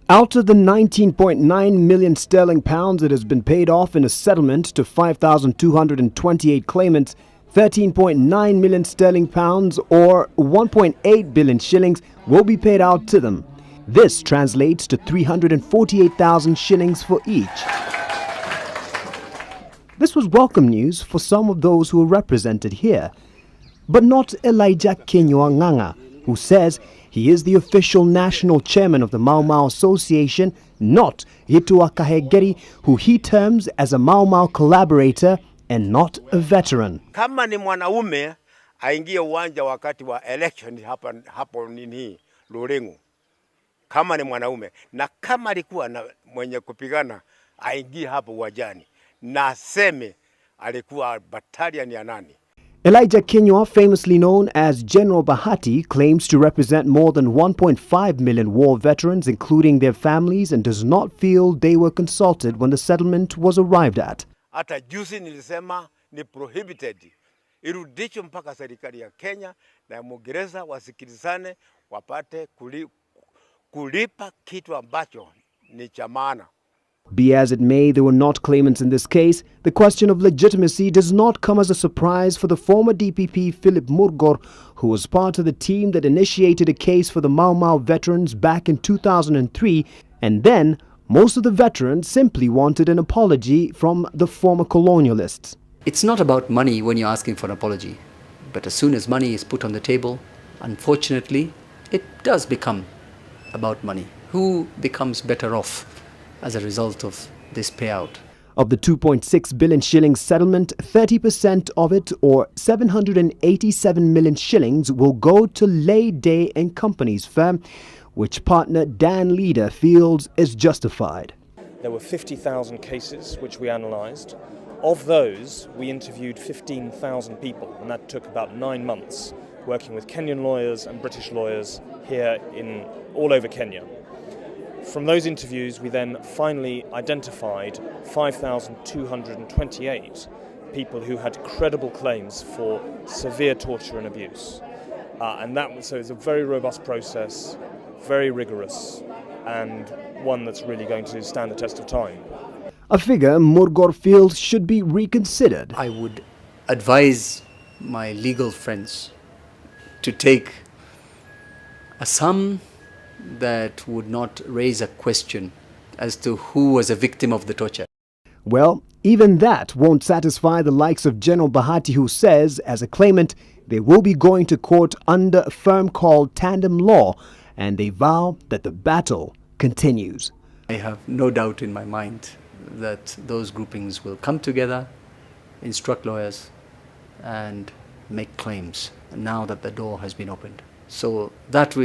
Out of the 19.9 million sterling pounds that has been paid off in a settlement to 5,228 claimants, 13.9 million sterling pounds or 1.8 billion shillings will be paid out to them. This translates to 348,000 shillings for each. This was welcome news for some of those who were represented here, but not Elijah Kinyua Ngang'a, who says he is the official national chairman of the Mau Mau Association, not Yitua Kahegeri, who he terms as a Mau Mau collaborator and not a veteran. Kama ni mwanaume aingie uwanja wakati wa election hapo nini Lurengu. Kama ni mwanaume na kama alikuwa na mwenye kupigana aingie hapo uwanjani na seme alikuwa battalion ya nani. Elijah Kinyua, famously known as General Bahati, claims to represent more than 1.5 million war veterans, including their families, and does not feel they were consulted when the settlement was arrived at. Hata juzi nilisema ni prohibited. Irudishwe mpaka serikali ya Kenya na Muingereza wasikilizane wapate kulipa kitu ambacho ni cha maana. Be as it may, there were not claimants in this case. The question of legitimacy does not come as a surprise for the former DPP Philip Murgor, who was part of the team that initiated a case for the Mau Mau veterans back in 2003, and then most of the veterans simply wanted an apology from the former colonialists. It's not about money when you're asking for an apology, but as soon as money is put on the table, unfortunately, it does become about money. Who becomes better off as a result of this payout? Of the 2.6 billion shillings settlement, 30% of it, or 787 million shillings, will go to Lay Day & Company's firm, which partner Dan Leader feels is justified. There were 50,000 cases which we analysed. Of those, we interviewed 15,000 people, and that took about 9 months, working with Kenyan lawyers and British lawyers here all over Kenya. From those interviews, we then finally identified 5,228 people who had credible claims for severe torture and abuse. So it's a very robust process, very rigorous, and one that's really going to stand the test of time. A figure Murgor feels should be reconsidered. I would advise my legal friends to take a sum that would not raise a question as to who was a victim of the torture. Well, even that won't satisfy the likes of General Bahati, who says, as a claimant, they will be going to court under a firm called Tandem Law, and they vow that the battle continues. I have no doubt in my mind that those groupings will come together, instruct lawyers, and make claims now that the door has been opened. So that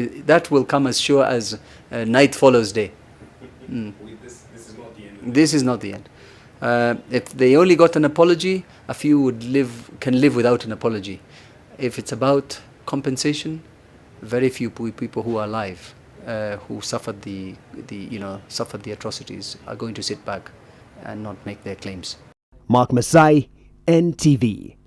will come as sure as night follows day. This is not the end. This is not the end. If they only got an apology, a few can live without an apology. If it's about compensation, very few people who are alive, who suffered the atrocities, are going to sit back and not make their claims. Mark Masai, NTV.